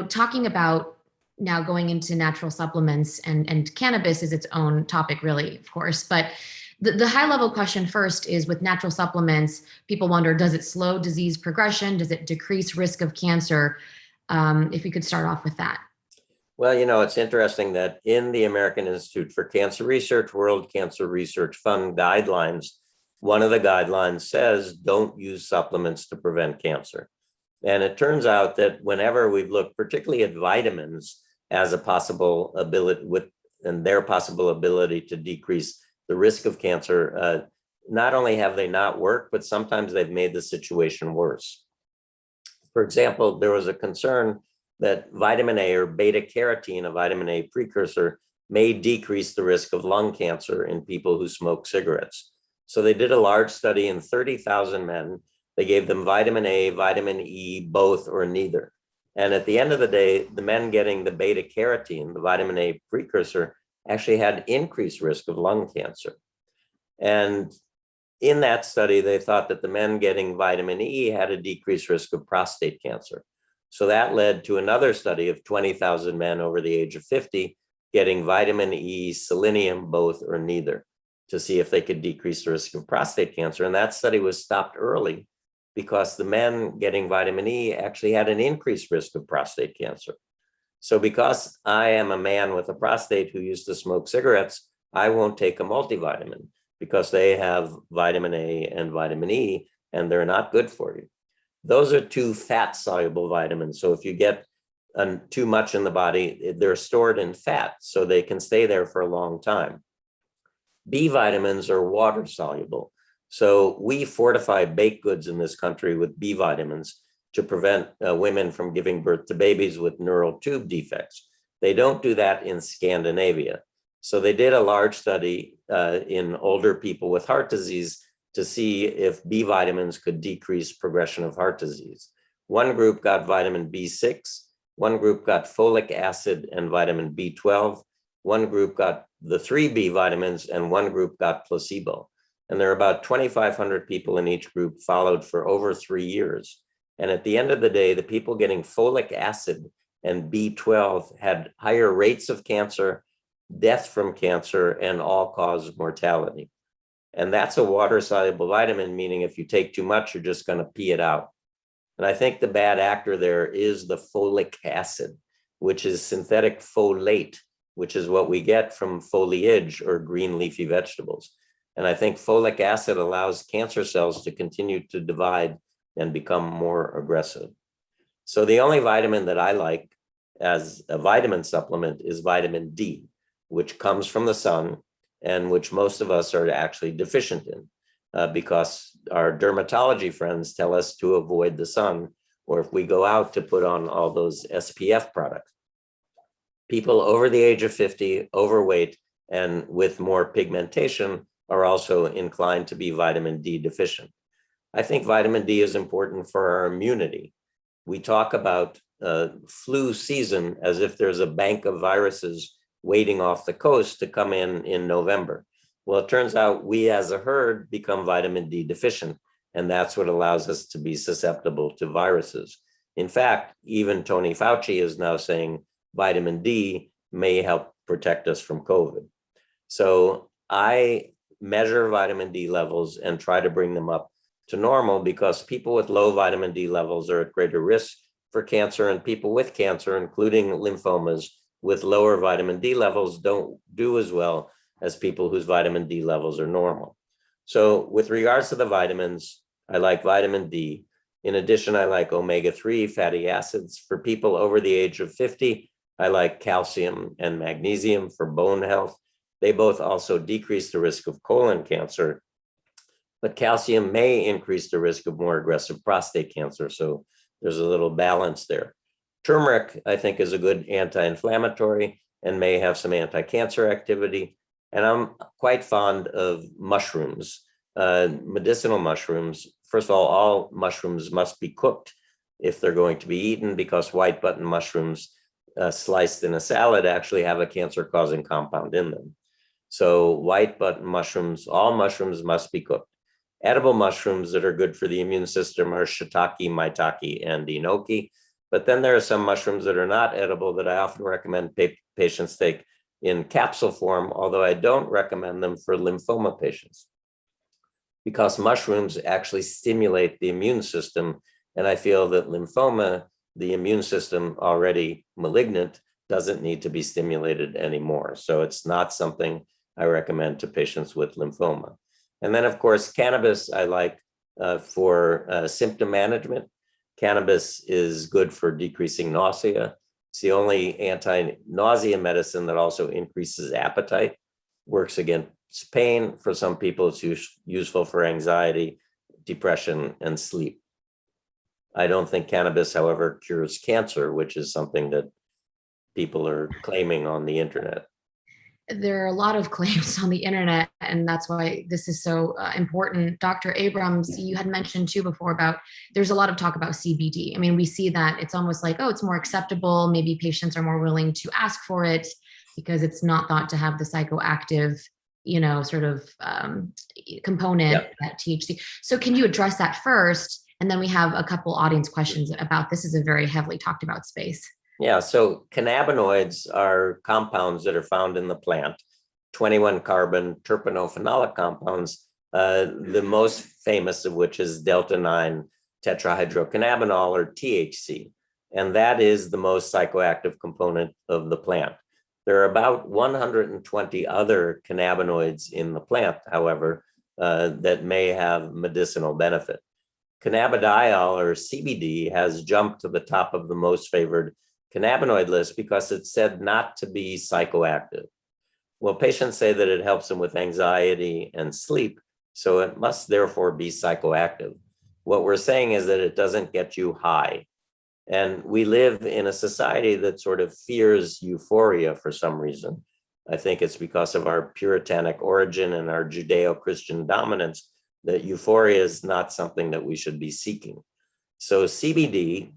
talking about now going into natural supplements, and cannabis is its own topic, really, of course. But the high level question first is, with natural supplements, people wonder, does it slow disease progression? Does it decrease risk of cancer? If we could start off with that. Well, it's interesting that in the American Institute for Cancer Research, World Cancer Research Fund guidelines, one of the guidelines says don't use supplements to prevent cancer. And it turns out that whenever we've looked particularly at vitamins as a possible ability and their possible ability to decrease the risk of cancer, not only have they not worked, but sometimes they've made the situation worse. For example, there was a concern that vitamin A, or beta carotene, a vitamin A precursor, may decrease the risk of lung cancer in people who smoke cigarettes. So they did a large study in 30,000 men. They gave them vitamin A, vitamin E, both or neither. And at the end of the day, the men getting the beta carotene, the vitamin A precursor, actually had increased risk of lung cancer. And in that study, they thought that the men getting vitamin E had a decreased risk of prostate cancer. So that led to another study of 20,000 men over the age of 50 getting vitamin E, selenium, both or neither, to see if they could decrease the risk of prostate cancer. And that study was stopped early because the men getting vitamin E actually had an increased risk of prostate cancer. So because I am a man with a prostate who used to smoke cigarettes, I won't take a multivitamin because they have vitamin A and vitamin E, and they're not good for you. Those are two fat-soluble vitamins. So if you get too much in the body, they're stored in fat, so they can stay there for a long time. B vitamins are water-soluble. So we fortify baked goods in this country with B vitamins to prevent women from giving birth to babies with neural tube defects. They don't do that in Scandinavia. So they did a large study in older people with heart disease to see if B vitamins could decrease progression of heart disease. One group got vitamin B6, one group got folic acid and vitamin B12, one group got the 3 B vitamins, and one group got placebo. And there are about 2,500 people in each group, followed for over 3 years. And at the end of the day, the people getting folic acid and B12 had higher rates of cancer, death from cancer, and all-cause mortality. And that's a water-soluble vitamin, meaning if you take too much, you're just going to pee it out. And I think the bad actor there is the folic acid, which is synthetic folate, which is what we get from foliage or green leafy vegetables. And I think folic acid allows cancer cells to continue to divide and become more aggressive. So the only vitamin that I like as a vitamin supplement is vitamin D, which comes from the sun and which most of us are actually deficient in because our dermatology friends tell us to avoid the sun, or if we go out, to put on all those SPF products. People over the age of 50, overweight, and with more pigmentation are also inclined to be vitamin D deficient. I think vitamin D is important for our immunity. We talk about flu season as if there's a bank of viruses waiting off the coast to come in November. Well, it turns out we as a herd become vitamin D deficient, and that's what allows us to be susceptible to viruses. In fact, even Tony Fauci is now saying vitamin D may help protect us from COVID. So I measure vitamin D levels and try to bring them up to normal, because people with low vitamin D levels are at greater risk for cancer, and people with cancer, including lymphomas, with lower vitamin D levels don't do as well as people whose vitamin D levels are normal. So with regards to the vitamins, I like vitamin D. In addition, I like omega-3 fatty acids. For people over the age of 50, I like calcium and magnesium for bone health. They both also decrease the risk of colon cancer, but calcium may increase the risk of more aggressive prostate cancer. So there's a little balance there. Turmeric, I think, is a good anti-inflammatory and may have some anti-cancer activity. And I'm quite fond of mushrooms, medicinal mushrooms. First of all mushrooms must be cooked if they're going to be eaten, because white button mushrooms sliced in a salad actually have a cancer-causing compound in them. So white button mushrooms, all mushrooms must be cooked. Edible mushrooms that are good for the immune system are shiitake, maitake, and enoki. But then there are some mushrooms that are not edible that I often recommend patients take in capsule form, although I don't recommend them for lymphoma patients, because mushrooms actually stimulate the immune system. And I feel that lymphoma, the immune system already malignant, doesn't need to be stimulated anymore. So it's not something I recommend to patients with lymphoma. And then, of course, cannabis I like for symptom management. Cannabis is good for decreasing nausea. It's the only anti-nausea medicine that also increases appetite, works against pain. For some people, it's useful for anxiety, depression, and sleep. I don't think cannabis, however, cures cancer, which is something that people are claiming on the internet. There are a lot of claims on the internet, and that's why this is so important. Dr. Abrams, you had mentioned too before about there's a lot of talk about CBD. I mean, we see that it's almost like, oh, it's more acceptable. Maybe patients are more willing to ask for it because it's not thought to have the psychoactive, sort of component that THC. So can you address that first? And then we have a couple audience questions about this. Is a very heavily talked about space. Yeah, so cannabinoids are compounds that are found in the plant, 21 carbon terpenophenolic compounds, the most famous of which is delta-9 tetrahydrocannabinol, or THC. And that is the most psychoactive component of the plant. There are about 120 other cannabinoids in the plant, however, that may have medicinal benefit. Cannabidiol, or CBD, has jumped to the top of the most favored cannabinoid list because it's said not to be psychoactive. Well, patients say that it helps them with anxiety and sleep, so it must therefore be psychoactive. What we're saying is that it doesn't get you high. And we live in a society that sort of fears euphoria for some reason. I think it's because of our puritanic origin and our Judeo-Christian dominance that euphoria is not something that we should be seeking. So CBD,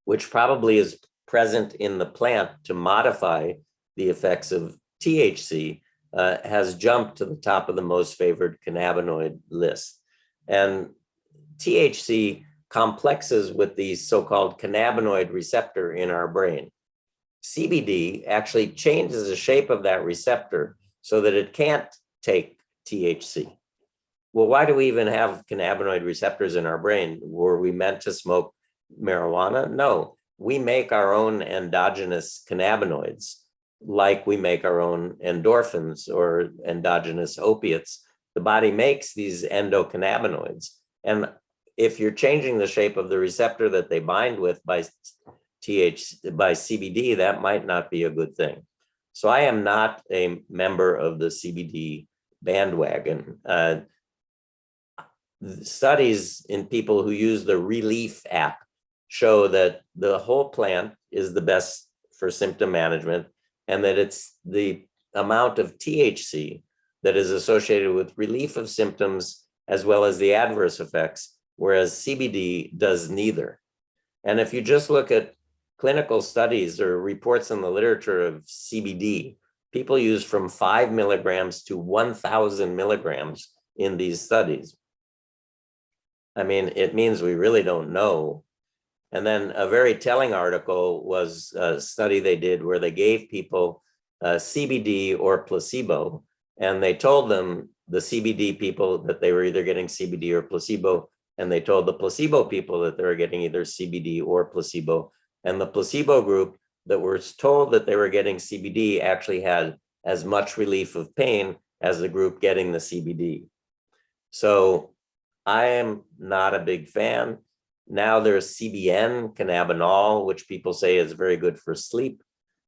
which probably is present in the plant to modify the effects of THC, has jumped to the top of the most favored cannabinoid list. And THC complexes with the so-called cannabinoid receptor in our brain. CBD actually changes the shape of that receptor so that it can't take THC. Well, why do we even have cannabinoid receptors in our brain? Were we meant to smoke marijuana? No, we make our own endogenous cannabinoids, like we make our own endorphins or endogenous opiates. The body makes these endocannabinoids. And if you're changing the shape of the receptor that they bind with by CBD, that might not be a good thing. So I am not a member of the CBD bandwagon. Studies in people who use the Relief app show that the whole plant is the best for symptom management, and that it's the amount of THC that is associated with relief of symptoms as well as the adverse effects, whereas CBD does neither. And if you just look at clinical studies or reports in the literature of CBD, people use from 5 milligrams to 1,000 milligrams in these studies. I mean, it means we really don't know. And then a very telling article was a study they did where they gave people CBD or placebo, and they told them, the CBD people, that they were either getting CBD or placebo, and they told the placebo people that they were getting either CBD or placebo. And the placebo group that were told that they were getting CBD actually had as much relief of pain as the group getting the CBD. So I am not a big fan. Now there's CBN, cannabinol, which people say is very good for sleep.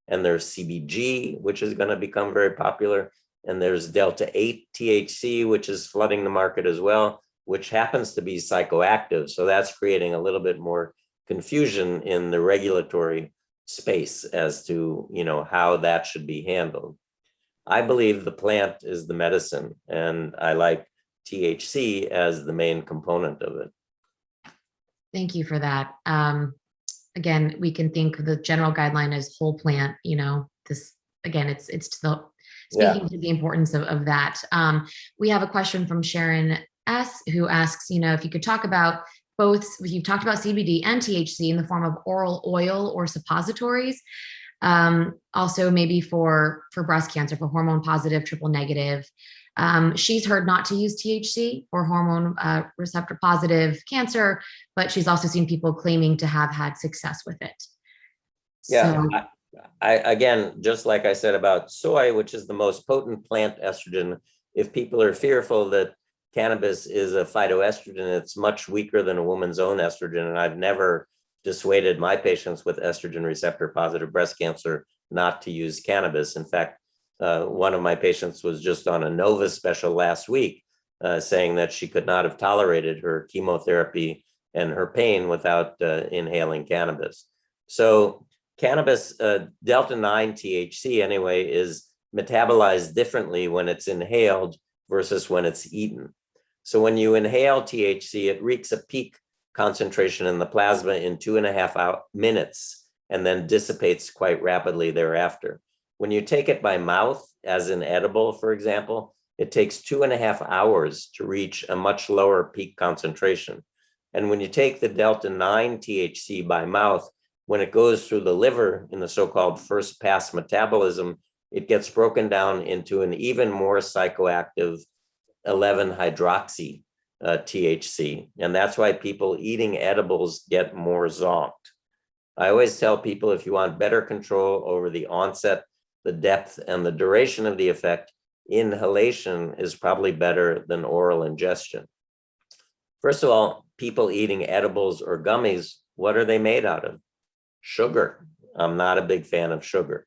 And there's CBG, which is going to become very popular. And there's delta-8 THC, which is flooding the market as well, which happens to be psychoactive. So that's creating a little bit more confusion in the regulatory space as to, how that should be handled. I believe the plant is the medicine, and I like THC as the main component of it. Thank you for that. Again, we can think the general guideline as whole plant, this, again, it's to the, speaking to the importance of that. We have a question from Sharon S., who asks, if you could talk about both, you've talked about CBD and THC in the form of oral oil or suppositories. Also maybe for breast cancer, for hormone positive, triple negative. She's heard not to use THC for hormone receptor positive cancer, but she's also seen people claiming to have had success with it. Yeah, So, I again, just like I said about soy, which is the most potent plant estrogen, if people are fearful that cannabis is a phytoestrogen, it's much weaker than a woman's own estrogen. And I've never dissuaded my patients with estrogen receptor positive breast cancer not to use cannabis. In fact, one of my patients was just on a Nova special last week, saying that she could not have tolerated her chemotherapy and her pain without inhaling cannabis. So cannabis, delta-9 THC anyway, is metabolized differently when it's inhaled versus when it's eaten. So when you inhale THC, it reaches a peak concentration in the plasma in 2.5 minutes and then dissipates quite rapidly thereafter. When you take it by mouth, as in edible, for example, it takes 2.5 hours to reach a much lower peak concentration. And when you take the delta-9 THC by mouth, when it goes through the liver in the so-called first pass metabolism, it gets broken down into an even more psychoactive 11-hydroxy THC. And that's why people eating edibles get more zonked. I always tell people, if you want better control over the onset, the depth, and the duration of the effect, inhalation is probably better than oral ingestion. First of all, people eating edibles or gummies, what are they made out of? Sugar. I'm not a big fan of sugar.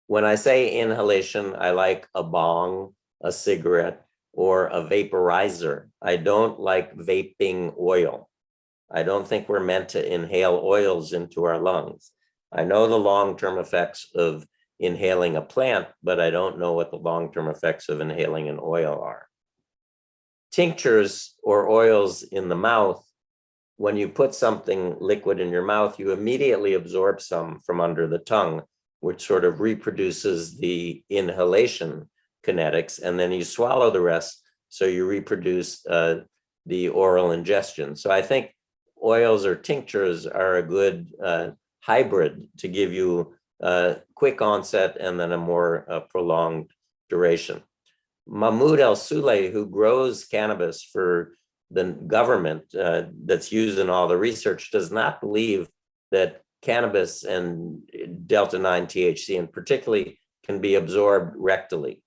When I say inhalation, I like a bong, a cigarette, or a vaporizer. I don't like vaping oil. I don't think we're meant to inhale oils into our lungs. I know the long-term effects of inhaling a plant, but I don't know what the long-term effects of inhaling an oil are. Tinctures or oils in the mouth, when you put something liquid in your mouth, you immediately absorb some from under the tongue, which sort of reproduces the inhalation kinetics, and then you swallow the rest, so you reproduce the oral ingestion. So I think oils or tinctures are a good hybrid to give you quick onset and then a more prolonged duration. Mahmoud El-Souleh, who grows cannabis for the government that's used in all the research, does not believe that cannabis and delta-9 THC, and particularly, can be absorbed rectally.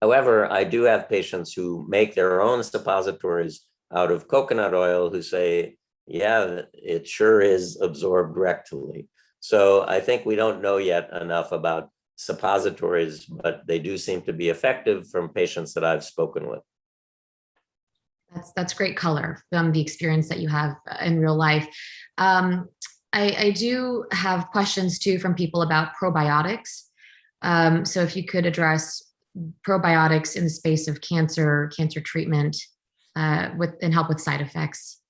However, I do have patients who make their own suppositories out of coconut oil who say, yeah, it sure is absorbed rectally. So I think we don't know yet enough about suppositories, but they do seem to be effective from patients that I've spoken with. That's great color from the experience that you have in real life. I do have questions too from people about probiotics. So if you could address probiotics in the space of cancer treatment and help with side effects.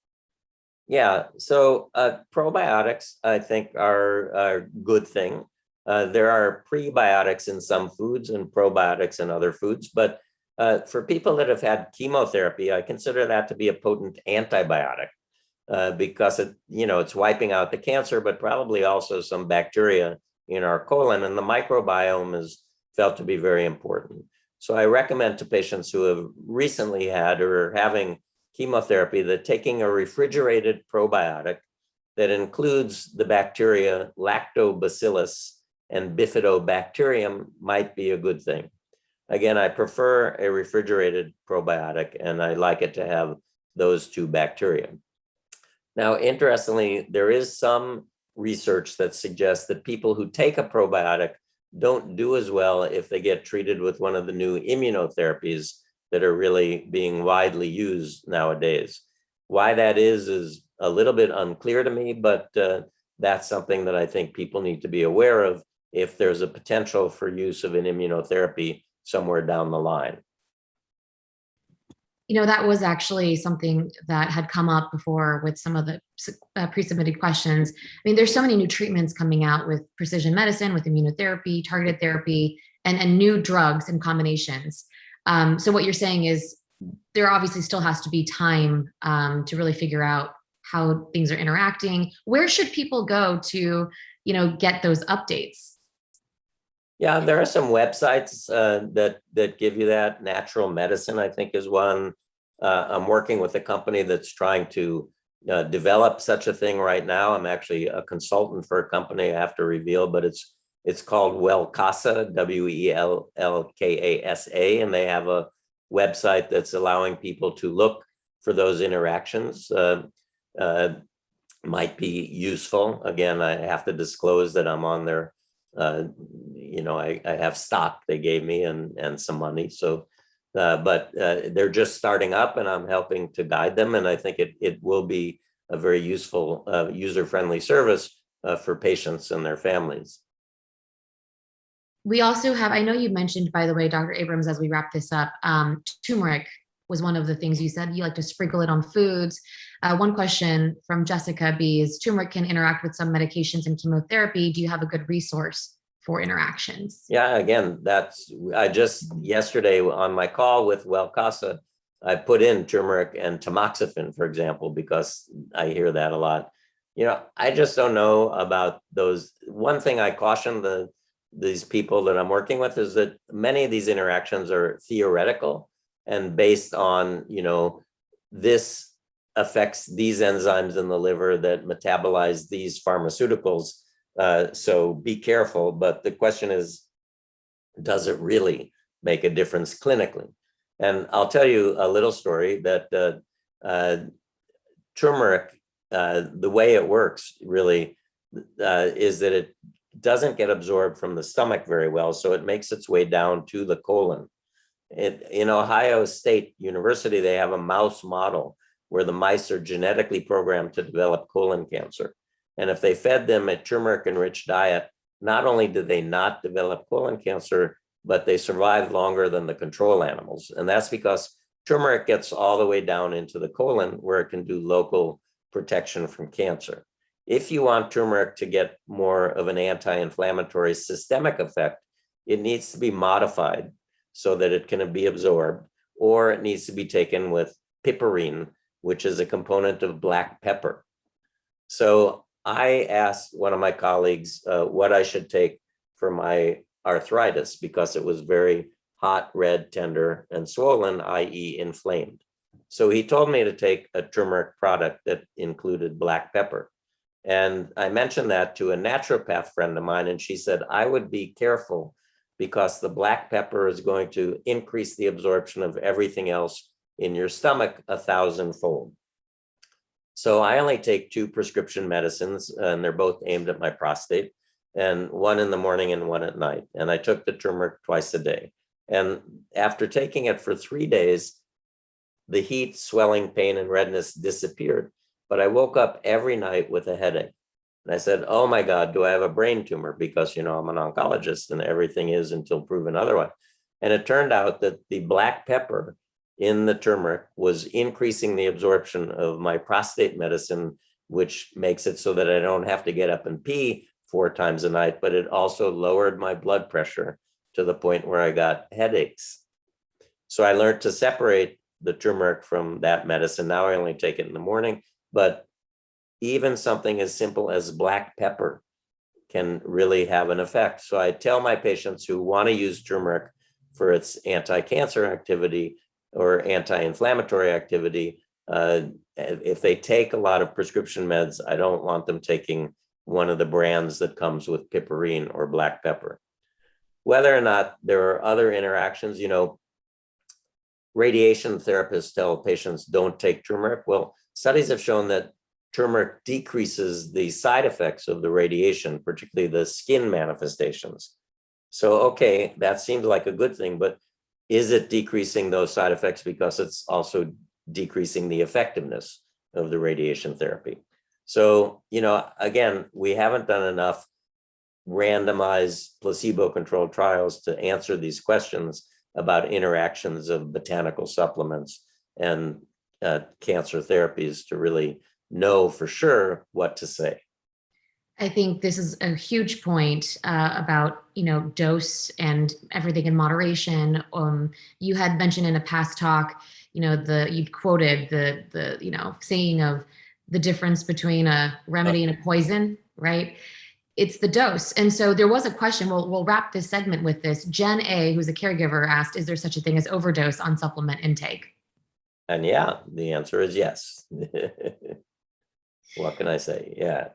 Yeah, so probiotics, I think, are a good thing. There are prebiotics in some foods and probiotics in other foods, but for people that have had chemotherapy, I consider that to be a potent antibiotic because it's wiping out the cancer, but probably also some bacteria in our colon, and the microbiome is felt to be very important. So I recommend to patients who have recently had or are having chemotherapy that taking a refrigerated probiotic that includes the bacteria lactobacillus and bifidobacterium might be a good thing. Again, I prefer a refrigerated probiotic, and I like it to have those two bacteria. Now, interestingly, there is some research that suggests that people who take a probiotic don't do as well if they get treated with one of the new immunotherapies that are really being widely used nowadays. Why that is a little bit unclear to me, but that's something that I think people need to be aware of if there's a potential for use of an immunotherapy somewhere down the line. That was actually something that had come up before with some of the pre-submitted questions. I mean, there's so many new treatments coming out with precision medicine, with immunotherapy, targeted therapy, and new drugs and combinations. So what you're saying is there obviously still has to be time to really figure out how things are interacting. Where should people go to, get those updates? Yeah, there are some websites that give you that. Natural Medicine, I think, is one. I'm working with a company that's trying to develop such a thing right now. I'm actually a consultant for a company I have to reveal, but it's called Wellkasa, Wellkasa, and they have a website that's allowing people to look for those interactions. Might be useful. Again, I have to disclose that I'm on their, I have stock they gave me and some money. So, but they're just starting up, and I'm helping to guide them. And I think it will be a very useful, user-friendly service for patients and their families. We also have, I know you mentioned, by the way, Dr. Abrams, as we wrap this up, turmeric was one of the things you said. You like to sprinkle it on foods. One question from Jessica B is, turmeric can interact with some medications and chemotherapy. Do you have a good resource for interactions? Yeah, again, I just yesterday on my call with Wellkasa, I put in turmeric and tamoxifen, for example, because I hear that a lot. I just don't know about those. One thing I caution these people that I'm working with is that many of these interactions are theoretical and based on, this affects these enzymes in the liver that metabolize these pharmaceuticals. So be careful. But the question is, does it really make a difference clinically? And I'll tell you a little story that turmeric, the way it works really is that it doesn't get absorbed from the stomach very well. So it makes its way down to the colon. In Ohio State University, they have a mouse model where the mice are genetically programmed to develop colon cancer. And if they fed them a turmeric-enriched diet, not only did they not develop colon cancer, but they survived longer than the control animals. And that's because turmeric gets all the way down into the colon where it can do local protection from cancer. If you want turmeric to get more of an anti-inflammatory systemic effect, it needs to be modified so that it can be absorbed, or it needs to be taken with piperine, which is a component of black pepper. So I asked one of my colleagues what I should take for my arthritis because it was very hot, red, tender, and swollen, i.e. inflamed. So he told me to take a turmeric product that included black pepper. And I mentioned that to a naturopath friend of mine, and she said, I would be careful because the black pepper is going to increase the absorption of everything else in your stomach 1,000-fold. So I only take 2 prescription medicines, and they're both aimed at my prostate, and one in the morning and one at night. And I took the turmeric twice a day. And after taking it for 3 days, the heat, swelling, pain, and redness disappeared. But I woke up every night with a headache. And I said, oh my God, do I have a brain tumor? Because, I'm an oncologist and everything is until proven otherwise. And it turned out that the black pepper in the turmeric was increasing the absorption of my prostate medicine, which makes it so that I don't have to get up and pee 4 times a night, but it also lowered my blood pressure to the point where I got headaches. So I learned to separate the turmeric from that medicine. Now I only take it in the morning, but even something as simple as black pepper can really have an effect. So I tell my patients who want to use turmeric for its anti-cancer activity or anti-inflammatory activity, if they take a lot of prescription meds, I don't want them taking one of the brands that comes with piperine or black pepper. Whether or not there are other interactions, radiation therapists tell patients don't take turmeric. Well, studies have shown that turmeric decreases the side effects of the radiation, particularly the skin manifestations. So, okay, that seems like a good thing, but is it decreasing those side effects because it's also decreasing the effectiveness of the radiation therapy? So, again, we haven't done enough randomized placebo-controlled trials to answer these questions about interactions of botanical supplements and cancer therapies to really know for sure what to say. I think this is a huge point about, dose and everything in moderation. You had mentioned in a past talk, you quoted the saying of the difference between a remedy and a poison, right? It's the dose. And so there was a question, we'll wrap this segment with this. Jen A, who's a caregiver, asked, is there such a thing as overdose on supplement intake? And yeah, the answer is yes. What can I say? Yeah.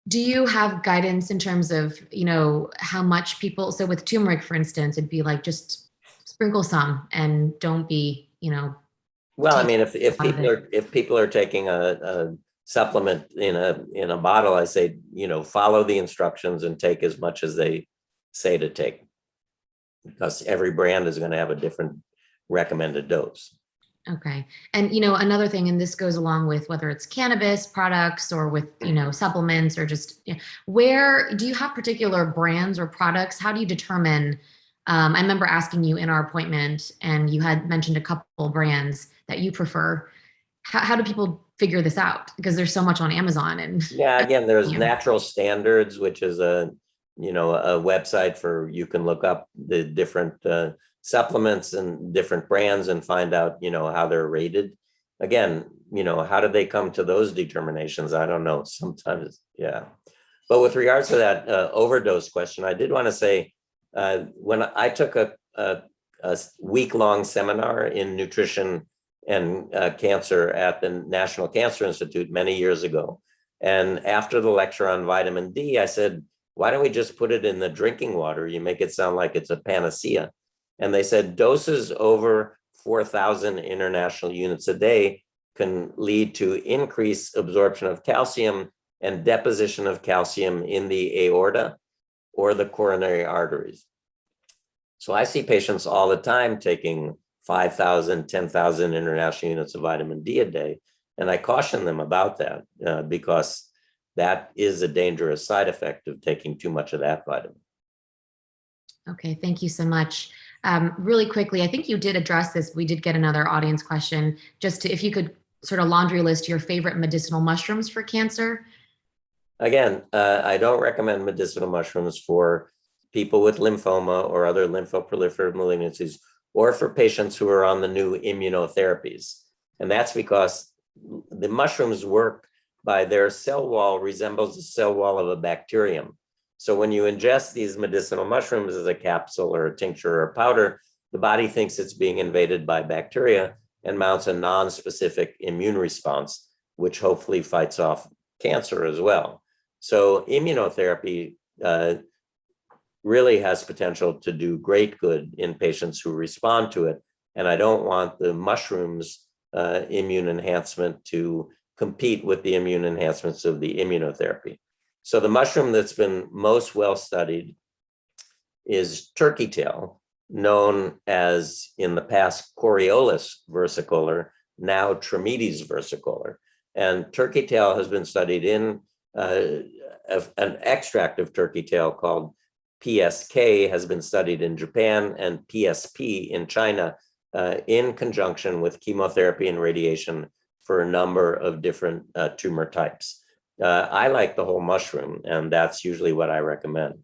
Do you have guidance in terms of, how much people, so with turmeric, for instance, it'd be like just sprinkle some and don't be, Well, I take mean, out of it. if people are taking a supplement in a bottle, I say, follow the instructions and take as much as they say to take, because every brand is going to have a different recommended dose. Okay. And, another thing, and this goes along with whether it's cannabis products or with, supplements or just where do you have particular brands or products? How do you determine? I remember asking you in our appointment and you had mentioned a couple brands that you prefer. How do people figure this out? Because there's so much on Amazon and Yeah, again, there's yeah. Natural Standards, which is a website for, you can look up the different supplements and different brands and find out, how they're rated. Again, how did they come to those determinations? I don't know. Sometimes, yeah. But with regards to that overdose question, I did want to say, when I took a week-long seminar in nutrition and cancer at the National Cancer Institute many years ago. And after the lecture on vitamin D, I said, why don't we just put it in the drinking water? You make it sound like it's a panacea. And they said doses over 4,000 international units a day can lead to increased absorption of calcium and deposition of calcium in the aorta or the coronary arteries. So I see patients all the time taking 5,000, 10,000 international units of vitamin D a day. And I caution them about that because that is a dangerous side effect of taking too much of that vitamin. Okay, thank you so much. Really quickly, I think you did address this. We did get another audience question. If you could sort of laundry list your favorite medicinal mushrooms for cancer. Again, I don't recommend medicinal mushrooms for people with lymphoma or other lymphoproliferative malignancies, or for patients who are on the new immunotherapies. And that's because the mushrooms work by their cell wall resembles the cell wall of a bacterium. So when you ingest these medicinal mushrooms as a capsule or a tincture or a powder, the body thinks it's being invaded by bacteria and mounts a non-specific immune response, which hopefully fights off cancer as well. So immunotherapy really has potential to do great good in patients who respond to it. And I don't want the mushrooms immune enhancement to compete with the immune enhancements of the immunotherapy. So the mushroom that's been most well studied is turkey tail, known as in the past Coriolis versicolor, now Trametes versicolor. And turkey tail has been studied in an extract of turkey tail called PSK has been studied in Japan, and PSP in China in conjunction with chemotherapy and radiation for a number of different tumor types. I like the whole mushroom, and that's usually what I recommend.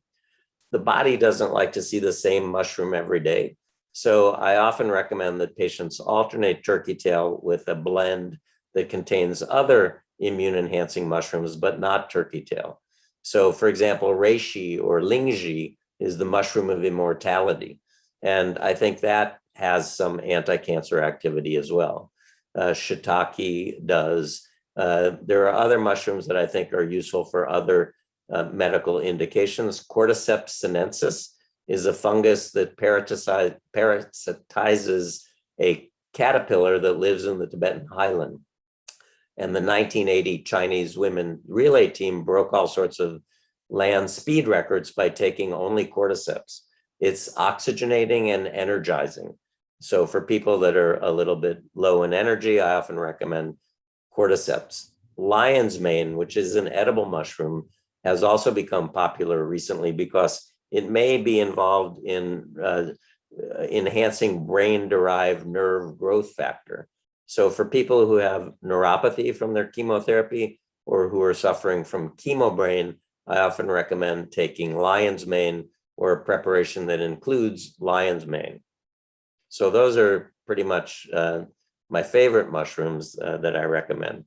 The body doesn't like to see the same mushroom every day. So I often recommend that patients alternate turkey tail with a blend that contains other immune enhancing mushrooms, but not turkey tail. So for example, reishi or lingzhi is the mushroom of immortality. And I think that has some anti-cancer activity as well. Shiitake does. There are other mushrooms that I think are useful for other medical indications. Cordyceps sinensis is a fungus that parasitizes a caterpillar that lives in the Tibetan highland. And the 1980 Chinese women relay team broke all sorts of land speed records by taking only cordyceps. It's oxygenating and energizing. So for people that are a little bit low in energy, I often recommend cordyceps. Lion's mane, which is an edible mushroom, has also become popular recently because it may be involved in enhancing brain-derived nerve growth factor. So for people who have neuropathy from their chemotherapy or who are suffering from chemobrain, I often recommend taking lion's mane or a preparation that includes lion's mane. So those are pretty much my favorite mushrooms that I recommend.